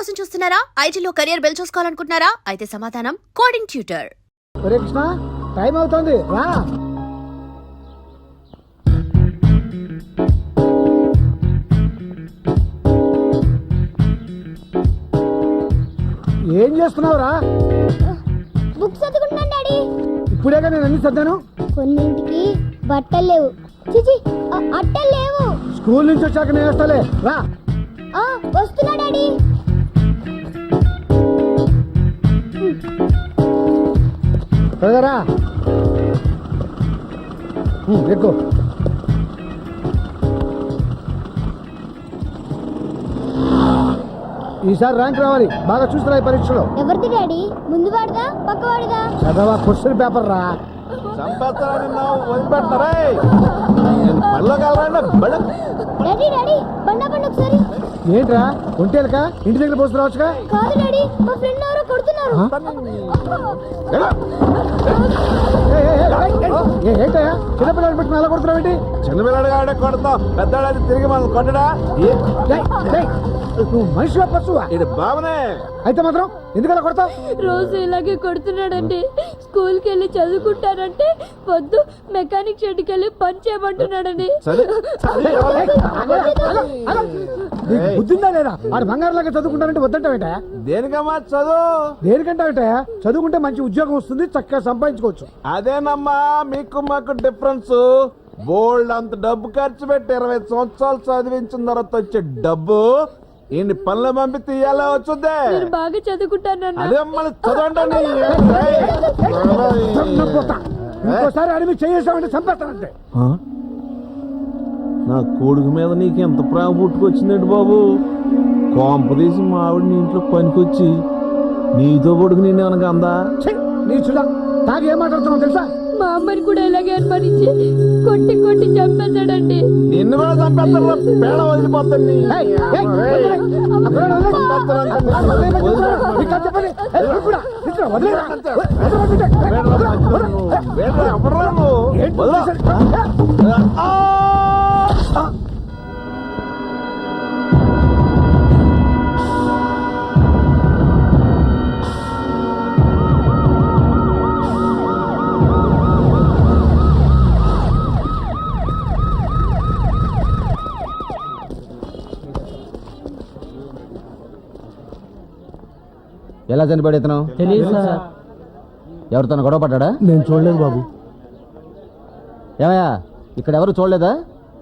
కోసం చూస్తున్నారా? ఐటీలో కెరియర్ బిల్డ్ చూసుకోవాలనుకుంటున్నారా? అయితే సమాధానం కోడింగ్ ట్యూటర్. ఒరే కృష్ణ, టైం అవుతుంది రా. ఏం చేస్తున్నావురా? బుక్స్ చదువుకుంటున్నాను డాడీ. ఇప్పుడేగా నేను అన్ని సర్దాను. కొన్నింటికి బట్టలు లేవు. చిచి, అట్టలు లేవు. స్కూల్ నుంచి వచ్చాక నేను వేస్తాలే రా. వస్తున్నా డాడీ. త్వరగా ఎక్కువ. ఈసారి ర్యాంక్ రావాలి, బాగా చూస్తున్నా ఈ పరీక్షలో. ఎవరిది డాడీ? ముందు వాడిదా పక్క వాడిదా? చదవా, క్వశ్చన్ పేపర్ రా. డాడీ డాడీ బండా బండి ఒకసారి. ఏంట్రా ఒంటేలక ఇంటి దగ్గర పోసుకురావచ్చుగా? కాదు డాడీ, మా ఫ్రెండ్ ఎవరో కొడుతున్నారు. ఏంటయ్యా చిన్నపిల్లలు పెట్టుకుని ఎలా కొడుతున్నావు ఏంటి? చిన్నపిల్లడు కాబట్టి కొడతాం, పెద్దవాడు తిరిగి మనం కొట్టడా? నువ్వు మనిషివా పశువా? ఇది బాబనే. అయితే మాత్రం ఎందుకలా కొడతావు? రోజు ఇలాగే కొడుతున్నాడండి. స్కూల్కి వెళ్ళి చదువుకుంటానంటే వద్దు, మెకానిక్ షెడ్కి వెళ్ళి పని చేయమంటున్నాడని. బుద్ధిందా లేదా? వాడు బంగారులాగా చదువుకుంటానంటే వద్దంటావేట? దేనికమ్మా చదువు? దేనికంటావేట? చదువుకుంటే మంచి ఉద్యోగం వస్తుంది, చక్కగా సంపాదించుకోవచ్చు. అదేనమ్మా మీకు మాకు డిఫరెన్స్. బోల్డ్ అంత డబ్బు ఖర్చు పెట్టి 20 సంవత్సరాలు చదివించిన తర్వాత వచ్చే డబ్బు ఇన్ని పనులు పంపి తీయాలా వచ్చుద్దే? నేను బాగా చదువుకుంటానన్నా. అదే మళ్ళీ చదవండి. ఇంకోసారి అడిగి చేసామంటే చంపేస్తానంటే. నా కొడుకు మీద నీకు ఎంత ప్రేమ పుట్టుకొచ్చిందండి బాబు? కోంపదీసి మా ఆవిడ నీ ఇంట్లో పనికొచ్చి నీతో కొడుకు నేను ఏమనగా అందా? నీ చూడ తాగి ఏం మాట్లాడుతున్నావు తెలుసా? మా అమ్మని కూడా ఇలాగే అనుమానించి కొట్టి కొట్టి చంపేశాడండి. నిన్ను కూడా చంపేస్తాను, పేడ వదిలిపోతాను. ఎలా చనిపోయాడు ఇతను? తెలియదు సార్. ఎవరితో గొడవ పడ్డా? నేను చూడలేదు బాబు. ఏమయ్యా, ఇక్కడ ఎవరు చూడలేదా?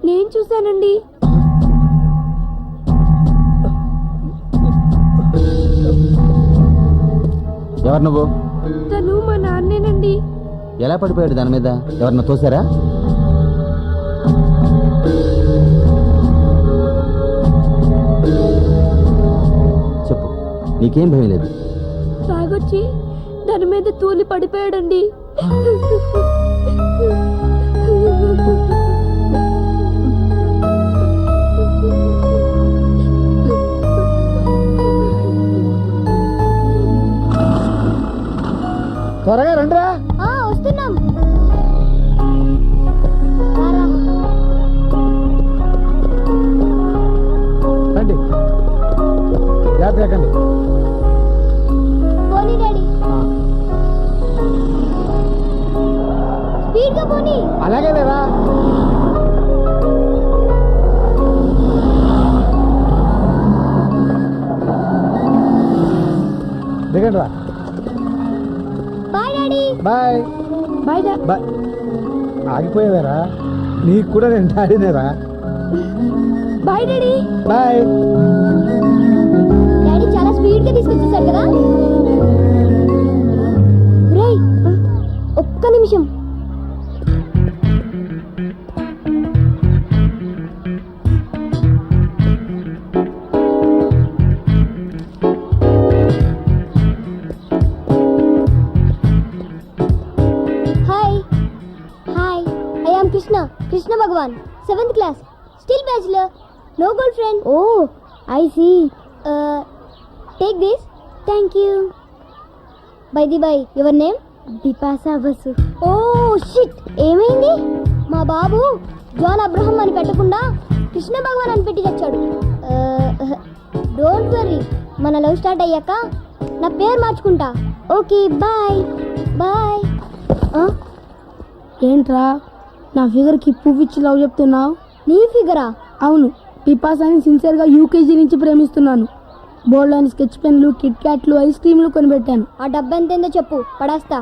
నేను చూశానండి. ఎవరు నువ్వు? తను మా నాన్నేనండి. ఎలా పడిపోయాడు దాని మీద? ఎవరన్నా తోసారా? చెప్పు, నీకేం భయం లేదు? తాగొచ్చి దాని మీద తూలి పడిపోయాడండి. త్వరగా రండిరా. వస్తున్నాం. రండి, జాగ్రత్త ఎక్కండి. పోనీ డాడీ, స్పీడ్ గా పోనీ. అలాగే లేరా? దిగండి రా. Bye daddy. Bye bye bye. ఆగిపోయేవారా? నీకు కూడా నేను డాడీనేరా. Bye daddy. బాయ్. డాడీ చాలా స్పీడ్ గా తీసుకొచ్చేసారు కదా. రేయ్, ఒక్క నిమిషం. Hi hi, I am Krishna, Krishna Bhagwan, 7th class, still bachelor, no girlfriend. Oh, I see. Take this. Thank you. By the by, your name? Bipasa Basu. Oh shit, ఏమైంది? మా బాబు John Abraham అని పెట్టకుండా కృష్ణ భగవాన్ అని పెట్టి తెచ్చాడు. డోంట్ వరీ, మన లవ్ స్టార్ట్ అయ్యాక నా పేరు మార్చుకుంటా. Okay bye bye. ఏంట్రా నా ఫిగర్కి పువ్వు ఇచ్చి లవ్ చెప్తున్నావు? నీ ఫిగరా? అవును, పిపాసాని సిన్సియర్గా యూకేజీ నుంచి ప్రేమిస్తున్నాను. బోర్డులోని స్కెచ్ పెన్లు, కిట్ క్యాట్లు, ఐస్ క్రీమ్లు కొనిపెట్టాను. ఆ డబ్బు ఎంతైందో చెప్పు, పడేస్తా.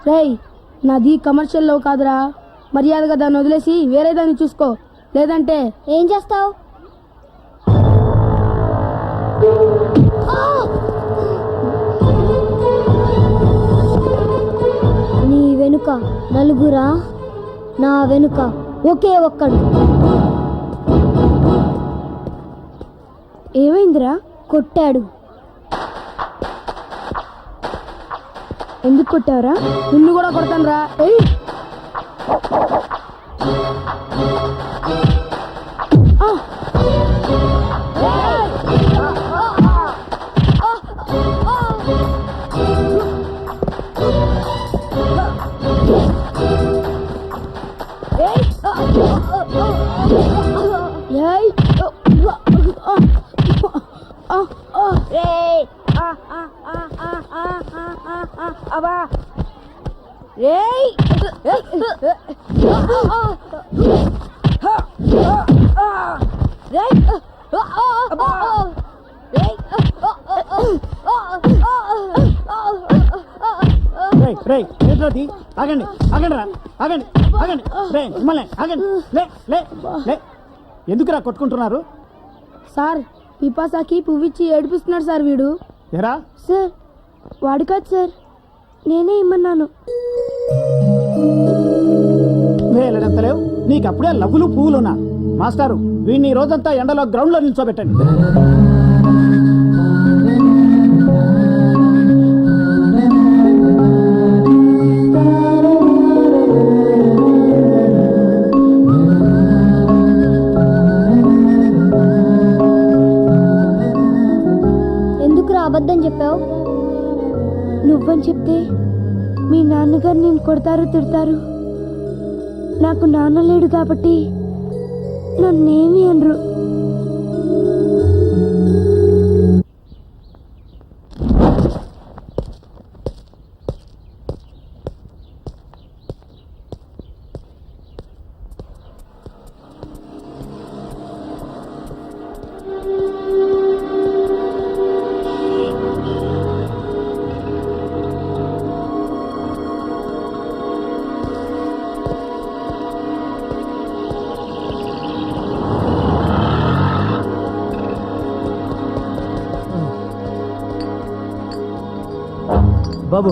రేయ్, నాది కమర్షియల్ లవ్ కాదురా. మర్యాదగా దాన్ని వదిలేసి వేరే దాన్ని చూసుకో, లేదంటే ఏం చేస్తావు? నీ వెనుక నలుగురా, నా వెనుక ఒకే ఒక్కడు. ఏమైందిరా? కొట్టాడు. ఎందుకు కొట్టావురా? నిన్ను కూడా కొడతాను రా. ఆగండి ఆగండి రా, ఆగండి ఆగండి రే, మిమ్మల్ని ఆగండి. లే లే లే, ఎందుకురా కొట్టుకుంటున్నారు? సార్, పిపాసాకి పువ్విచ్చి ఏడిపిస్తున్నాడు సార్ వీడు. ఎరా సార్, వాడు కాదు సార్, నేనే ఇమ్మన్నాను. లేవు, నీకు అప్పుడే లవ్వులు పువ్వులున్నా. మాస్టారు, వీడిని ఈ రోజంతా ఎండలో గ్రౌండ్ లో నిల్చోబెట్టండి. ఎందుకురా అబద్ధం చెప్పావు? నువ్వని చెప్తే మీ నాన్నగారు నేను కొడతారు, తిడతారు. నాకు నాన్న లేడు కాబట్టి నన్నేమి అనరు. బాబు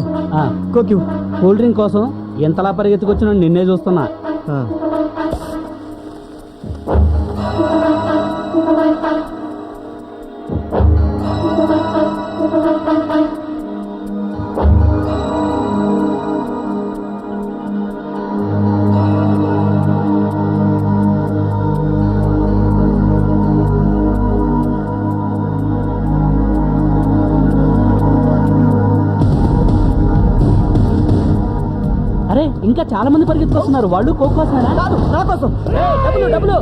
కోక్యూ కూల్ డ్రింక్ కోసం ఎంతలా పరిగెత్తుకొచ్చినా నిన్నే చూస్తున్నా. అరే, ఇంకా చాలా మంది పరిగెత్తుకొస్తున్నారు. వాళ్ళు కోక్ కోసమేనా? కాదు, నా కోసం. డబ్బులు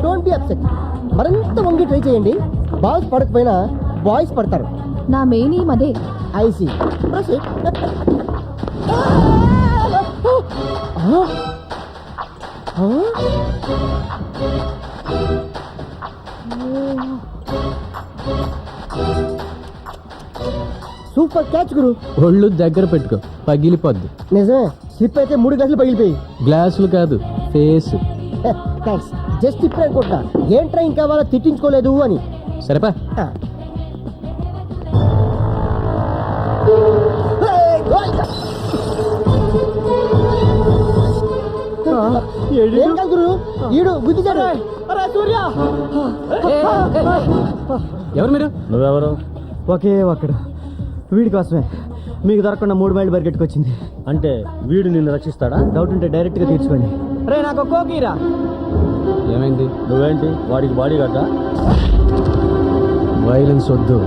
డోంట్ బి అప్సెట్. మరింత వంగి ట్రై చేయండి. బాల్స్ పడకపోయినా బాయ్స్ పడతారు. నా మెయిన్ ఏం అదే. ఐసి సూపర్ క్యాచ్ గురు. ఒళ్ళు దగ్గర పెట్టుకో, పగిలిపోద్ది. నిజమే, స్లిప్ అయితే 3 గ్లాసులు పగిలిపోయి. గ్లాసులు కాదు, ఫేస్. థ్యాంక్స్. జస్ట్ ఇప్పుడు అనుకుంటున్నా ఏంట్రా ఇంకా వాళ్ళ తిట్టించుకోలేదు అని. సరేపా. ఏం కాదు గురు, ఈడు గుద్దిచాడు. సూర్య ఎవరు మీరు? నువ్వెవరు? ఒకే ఒక్కడు వీడి కోసమే మీకు దొరకకుండా 3 మైళ్ళు పరిగెట్టుకొచ్చింది. అంటే వీడు నిన్ను రక్షిస్తాడా? డౌట్ ఉంటే డైరెక్ట్గా తీర్చుకోండి. రే నాకు కోకీరా. ఏమైంది? నువ్వేంటి వాడికి బాడీ గడ్డా? వైలెన్స్ వద్దు.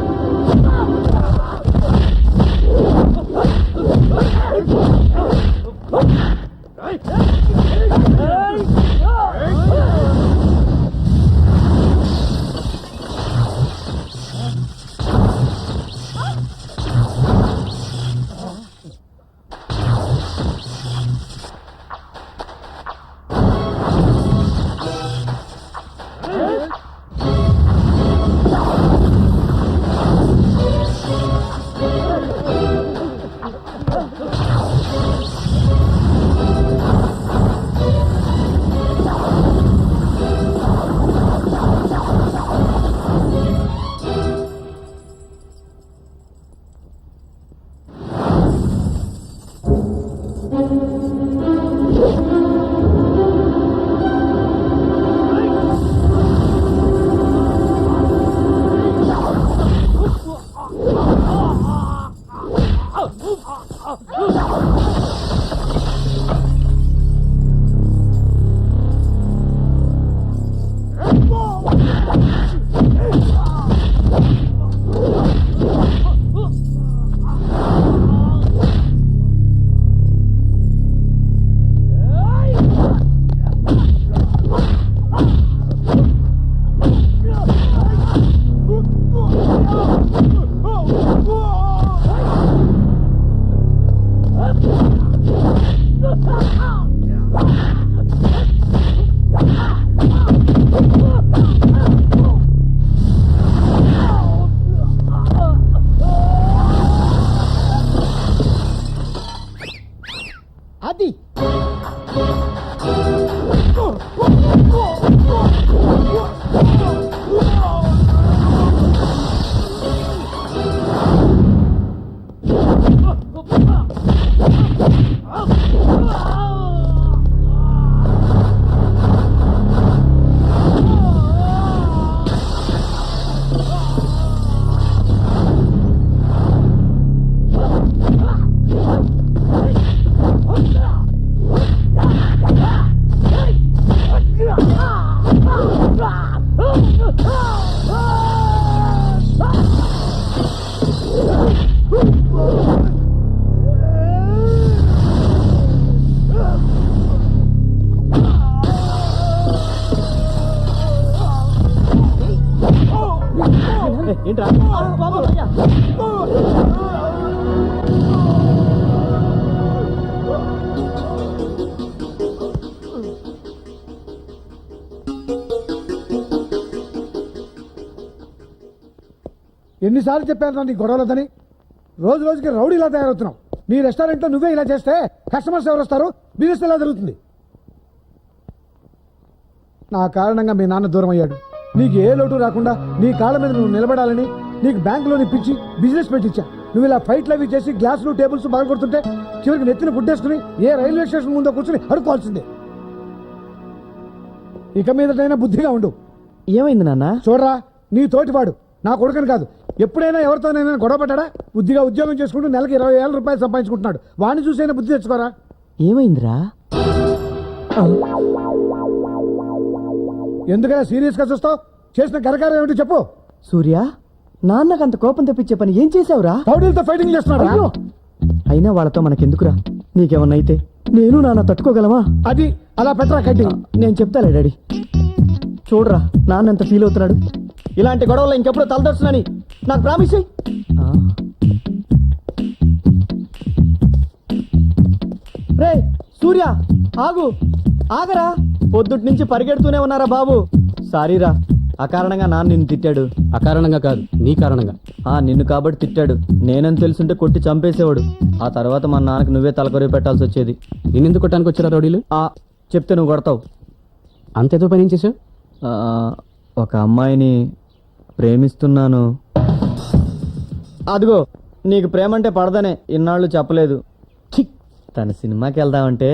అది ఏంట్రా? ఎన్నిసార్లు చెప్పాను నీ గొడవలదని? రోజు రోజుకి రౌడీలా తయారవుతున్నావు. నీ రెస్టారెంట్లో నువ్వే ఇలా చేస్తే కస్టమర్స్ ఎవరు వస్తారు? బిజినెస్ ఎలా జరుగుతుంది? నా కారణంగా మీ నాన్న దూరం అయ్యాడు. నీకు ఏ లోటు రాకుండా నీ కాళ్ళ మీద నువ్వు నిలబడాలని నీకు బ్యాంకులోని పిచ్చి బిజినెస్ పెట్టించా. నువ్వు ఇలా ఫైట్లు అవి చేసి గ్లాసులు టేబుల్స్ బాగా కొడుతుంటే చివరికి నెత్తిన గుడ్డేసుకుని ఏ రైల్వే స్టేషన్ ముందో కూర్చుని అడుకోవాల్సిందే. ఇక మీదటైనా బుద్ధిగా ఉండు. ఏమైంది నాన్న? చూడరా, నీ తోటివాడు నా కొడుకని కాదు, ఎప్పుడైనా ఎవరితోనైనా గొడవ పడ్డా బుద్ధిగా ఉద్యోగం చేసుకుంటూ నెలకి 20,000 రూపాయలు సంపాదించుకుంటున్నాడు. వాడిని చూసైనా బుద్ధి తెచ్చుకోరా. ఏమైందిరా? ఎందుకైనా సీరియస్ గా చూస్తావు? చేసిన కరకారం ఏమిటి చెప్పు. సూర్య, నాన్నకు అంత కోపం తెప్పించే పని ఏం చేసావురా? రౌడీలతో ఫైటింగ్ చేస్తున్నాడు. అయ్యో! అయినా వాళ్ళతో మనకెందుకురా? నీకేమన్నా అయితే నేను నాన్న తట్టుకోగలమా? అది అలా పెట్టరా కట్టి. నేను చెప్తాలే డాడీ. చూడరా నాన్న ఎంత ఫీల్ అవుతున్నాడు. ఇలాంటి గొడవల్లో ఇంకెప్పుడు తలదర్చునని నాకు ప్రామిస్ చెయ్యి. రే సూర్య, ఆగు, ఆగరా. పొద్దుటి నుంచి పరిగెడుతూనే ఉన్నారా బాబు. సారీరా, అకారణంగా నాన్న నిన్ను తిట్టాడు. అకారణంగా కాదు, నీ కారణంగా. నిన్ను కాబట్టి తిట్టాడు. నేనని తెలుసుంటే కొట్టి చంపేసేవాడు. ఆ తర్వాత మా నాన్నకు నువ్వే తలకొరి పెట్టాల్సి వచ్చేది. నిన్నెందుకు కొట్టడానికి వచ్చారా రౌడీలు? చెప్తే నువ్వు కొడతావు. అంతేదో పని ఏం చేసావు? ఒక అమ్మాయిని ప్రేమిస్తున్నాను. అదిగో నీకు ప్రేమ అంటే పడదనే ఇన్నాళ్ళు చెప్పలేదు ఛీ! తన సినిమాకి వెళ్దామంటే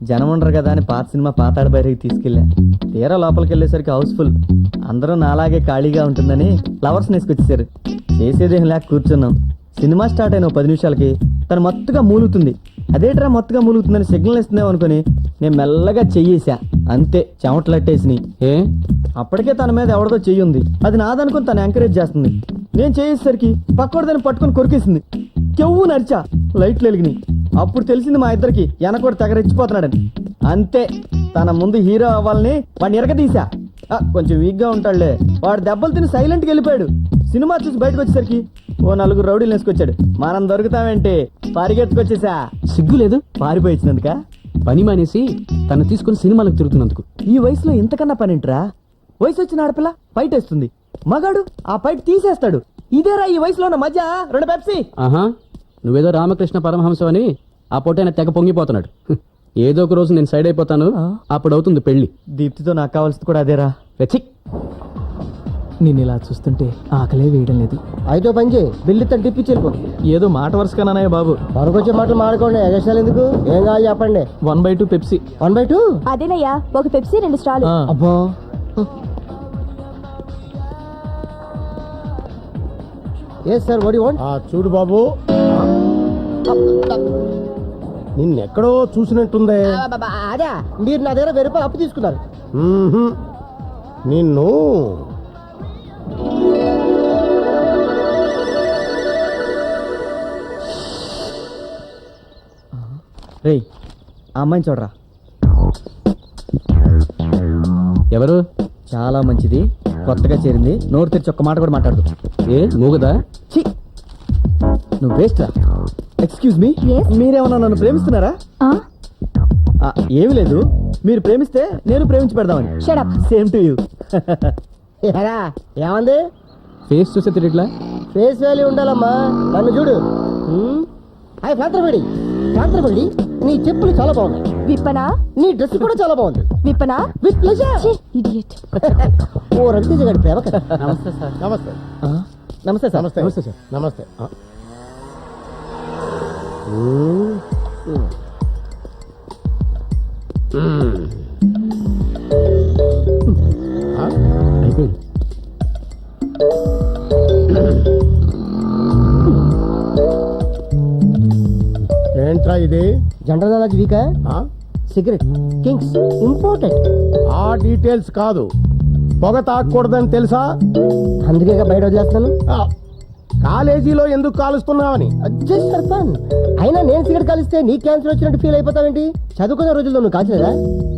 జనం ఉండరు కదా అని పాత సినిమా పాతాడు బయటికి తీసుకెళ్ళా. తీరా లోపలికి వెళ్ళేసరికి హౌస్ఫుల్. అందరూ నాలాగే ఖాళీగా ఉంటుందని లవర్స్ నేసుకొచ్చేసారు. చేసేదేం లేక కూర్చున్నాం. సినిమా స్టార్ట్ అయిన 10 నిమిషాలకి తను మత్తుగా మూలుగుతుంది. అదేట్రా మత్తుగా మూలుగుతుందని సిగ్నల్ ఇస్తుందేమో అనుకుని నేను మెల్లగా చెయ్యేసా. అంతే, చెమటలట్టేసిని. ఏ అప్పటికే తన మీద ఎవరిదో చెయ్యి ఉంది. అది నాదనుకుని తను ఎంకరేజ్ చేస్తుంది. నేను చేసేసరికి పక్కోడు దాన్ని పట్టుకొని కొరికేసింది. కెవ్వు నరిచా, లైట్లు వెలిగినాయి. అప్పుడు తెలిసింది మా ఇద్దరికి వెనకోడు తెగరెచ్చిపోతున్నాడని. అంతే, తన ముందు హీరో అవ్వాలని వాడిని ఎరగదీశా. కొంచెం వీక్ గా ఉంటాడులే. వాడు దెబ్బలు తిని సైలెంట్ గా వెళ్ళిపోయాడు. సినిమా చూసి బయటకు వచ్చేసరికి ఓ 4 రౌడీలు వేసుకొచ్చాడు. మనం దొరుకుతామేంటి, పరిగెత్తుకొచ్చేసా. సిగ్గు లేదు? పారిపోయి వచ్చినందుక పని మానేసి తను తీసుకుని సినిమాలకు తిరుగుతున్నందుకు. ఈ వయసులో ఇంతకన్నా పనింట్రా? వయసు వచ్చిన ఆడపిల్ల ఫైట్ వేస్తుంది, మగాడు ఆ ఫైట్ తీసేస్తాడు. ఇదేరా ఈ వయసులో ఉన్న మధ్య. 2 పెప్సీ. ఆహా, నువ్వేదో రామకృష్ణ పరమహంసం అని ఆ పొట్టైన తెగ పొంగిపోతున్నాడు. ఏదో ఒక రోజు నేను సైడ్ అయిపోతాను, అప్పుడు అవుతుంది పెళ్లి. దీప్తితో నాకు కావాల్సింది కూడా అదేరా. వెచ్చి, నేను ఇలా చూస్తుంటే ఆకలే వేయడం లేదు. అయితే పని చేయి, బిల్లు టిప్పి చెల్లిపో. ఏదో మాట వరుసగానయ్య బాబు. వరకొచ్చే మాటలు మాడుకోండి, ఎగస్టాలు ఎందుకు? ఏం కావాలి చెప్పండి. 1/2 పెప్సీ. 1/2? అదేనయ్యా, ఒక పెప్సీ 2 స్టాలు. అబ్బా, ఏ సార్ వడి వాంట్? చూడు బాబు, నిన్నెక్కడో చూసినట్టుందే. అదే, మీరు నా దగ్గర 1000 రూపాయలు అప్పు తీసుకున్నారు. మ్మ్హ్మ్. నిన్ను రేయ్, ఆ అమ్మాయిని చూడరా. ఎవరు? చాలా మంచిది, కొత్తగా చేరింది. నోరు తెరిచి ఒక్క మాట కూడా మాట్లాడదు. ఏ మూగదా? ఛీ, నువ్వు వేస్ట్ రా. ఎక్స్క్యూజ్ మీ, మీరేమన్నా నన్ను ప్రేమిస్తున్నారా? ఏమి లేదు, మీరు ప్రేమిస్తే నేను ప్రేమించి పెడదామని. Same to you. ఏమంది? ఫేస్ చూస్తే తిరిగిట్లా? ఫేస్ వాల్యూ ఉండాలమ్మా. నన్ను చూడు. హాయ్ పాత్రపడి, పాత్రపడి, నీ చెప్పులు చాలా బాగున్నాయి. విప్పనా? నీ డ్రెస్ కూడా చాలా బాగుంది. విప్పనా? With pleasure. ఇడియట్. ఓ రవితేజ గారి ప్రేమ కదా. నమస్తే సార్. నమస్తే నమస్తే సార్. నమస్తే నమస్తే సార్. నమస్తే. అయిపోయింది. ఏంట్రా ఇది? జనరల్ నాలెడ్జ్ వీకా? ఆ? Cigarette kings important. ఆ డీటెయిల్స్ కాదు, పొగ తాగకూడదని తెలుసా? అందుకే బయట వదిలేస్తాను. ఆ, కాలేజీలో ఎందుకు కాలుస్తున్నావని. Just for fun. అయినా నేను సిగరెట్ కాలిస్తే నీ క్యాన్సర్ వచ్చినట్టు ఫీల్ అయిపోతావేంటి? చదువుకున్న రోజుల్లో నువ్వు కాల్చలేదా?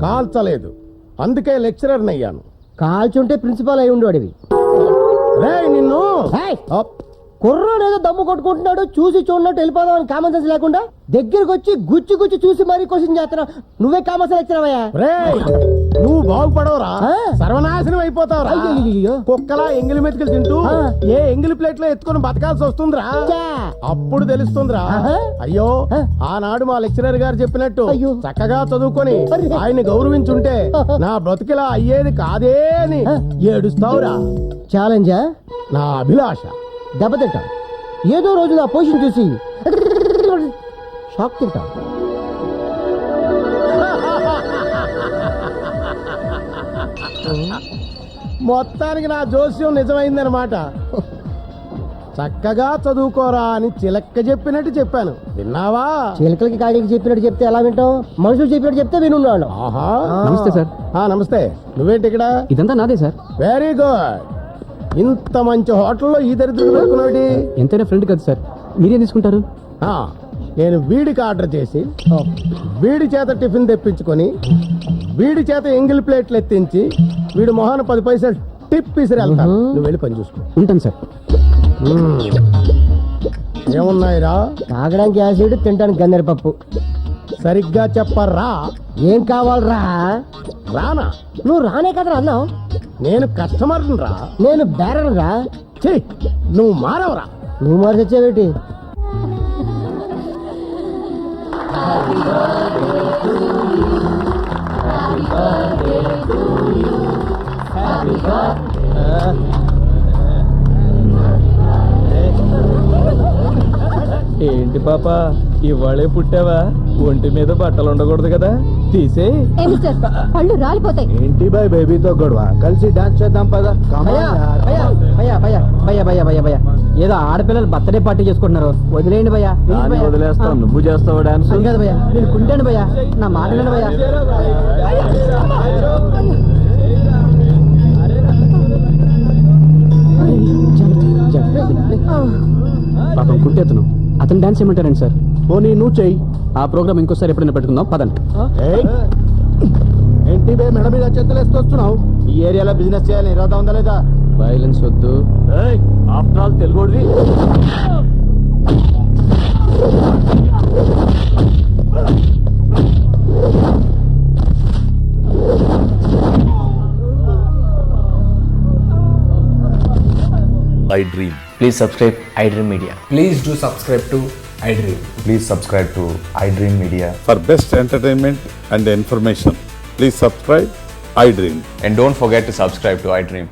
కాల్చలేదు, అందుకే లెక్చరర్ అయ్యాను. కాల్చుంటే ప్రిన్సిపాల్ అయి ఉండేవాడివి. రేయ్ నిన్ను. అప్. కుర్రోడు ఏదో దమ్ము కొట్టుకుంటున్నాడు, చూసి చూడనట్టు వెళ్ళిపోదాం అని కామన్ సెన్స్ లేకుండా దగ్గరకు వచ్చి గుచ్చి గుచ్చి చూసి మరీ క్వశ్చన్ చేస్తున్నావు. నువ్వే కామన్ సెన్స్ వచ్చినావయ్యా. రేయ్, నువ్వు బాగుపడవురా, ఆ? సర్వనాశనం అయిపోతావురా. అయ్యయ్యయ్యో. కుక్కలా ఎంగిలి మెతుకులు తింటూ ఆ. ఏ ఎంగిలి ప్లేట్ లో ఎత్తుకొని బతకాల్సి వస్తుందిరా. ఛా. అప్పుడు తెలుస్తుందిరా. ఆహా. అయ్యో, ఆ. ఆనాడు మా లెక్చరర్ గారు చెప్పినట్టు అయ్యో. చక్కగా చదువుకొని అరే. ఆయన్ని గౌరవించుంటే ఆహా. నా బ్రతుకిలా అయ్యేది కాదే అని ఆ. ఏడుస్తావురా. ఛాలెంజా? నా అభిలాష. దెబ్బతింటాం. ఏదో రోజు నా పొజిషన్ చూసి షాక్ తింటాం. మొత్తానికి నా జోస్యం నిజమైందనమాట. చక్కగా చదువుకోరా అని చిలక్క చెప్పినట్టు చెప్పాను, విన్నావా? చిలకలకి కాడికి చెప్పినట్టు చెప్తే ఎలా వింటాం? మనుషులు చెప్పినట్టు చెప్తే వినున్నాడు. ఆహా. నమస్తే సార్. నమస్తే. నువ్వేంటి ఇక్కడ? ఇదంతా నాదే సార్. Very good. ఇంత మంచి హోటల్లో ఈ దరిద్రుడు పెట్టుకున్నాడు. ఎంతైనా ఫ్రెండ్ కదా సార్, మీరేం తీసుకుంటారు? నేను వీడికి ఆర్డర్ చేసి వీడి చేత టిఫిన్ తెప్పించుకొని వీడి చేత ఎంగిల్ ప్లేట్లు ఎత్తించి వీడి మొహాన 10 పైసలు టిప్ ఇసిరి వెళ్తాను. నువ్వు వెళ్ళి పని చూసుకో. ఉంటాను సార్. ఏమున్నాయిరా? తాగడానికి యాసిడ్, తినడానికి గన్నేరు పప్పు. సరిగ్గా చెప్పరా. ఏం కావాలరా? రానా? నువ్వు రానే కదరా అన్నావు. నేను కస్టమర్ రా. నేను బేరర్ రా. ఛీ, నువ్వు మారవరా. నువ్వు మరి తెచ్చావేటి? ఏంటి పాప ఇవాళే పుట్టావా? ఒంటి మీద బట్టలు ఉండకూడదు కదా, తీసే. ఏ మిస్టర్ పళ్ళు రాలిపోతాయి. ఏంటి బాయ్ బేబీతో గొడవ? కలిసి డాన్స్ చేద్దాం పదా. ఏదో ఆడపిల్లలు బర్త్డే పార్టీ చేసుకుంటున్నారు, వదిలేయండి భయ్యా. దాన్ని వదిలేస్తావు, నువ్వు చేస్తావు డాన్స్. అది కాదు భయ్యా, నేను కుంటాను భయ్యా, నా మాట వినండి భయ్యా. పాపం కుంటేతను అతను డాన్స్ ఏమంటారండి సార్? పోనీ నువ్వు చెయ్యి. ఆ ప్రోగ్రామ్ ఇంకోసారి ఎప్పుడైనా పెట్టుకుందాం పదండి. ఏయ్, ఏంటి బే మెడ మీద చెత్తలేస్తూ వస్తున్నావు? ఈ ఏరియాలో బిజినెస్ చేయాలని ఇరాదా ఉందా లేదా? వైలెన్స్ వద్దు. ఆఫ్టర్ ఆల్ తెలుగుడివి. iDream. Please subscribe iDream Media. Please do subscribe to iDream. Please subscribe to iDream Media. For best entertainment and information, please subscribe iDream. And don't forget to subscribe to iDream.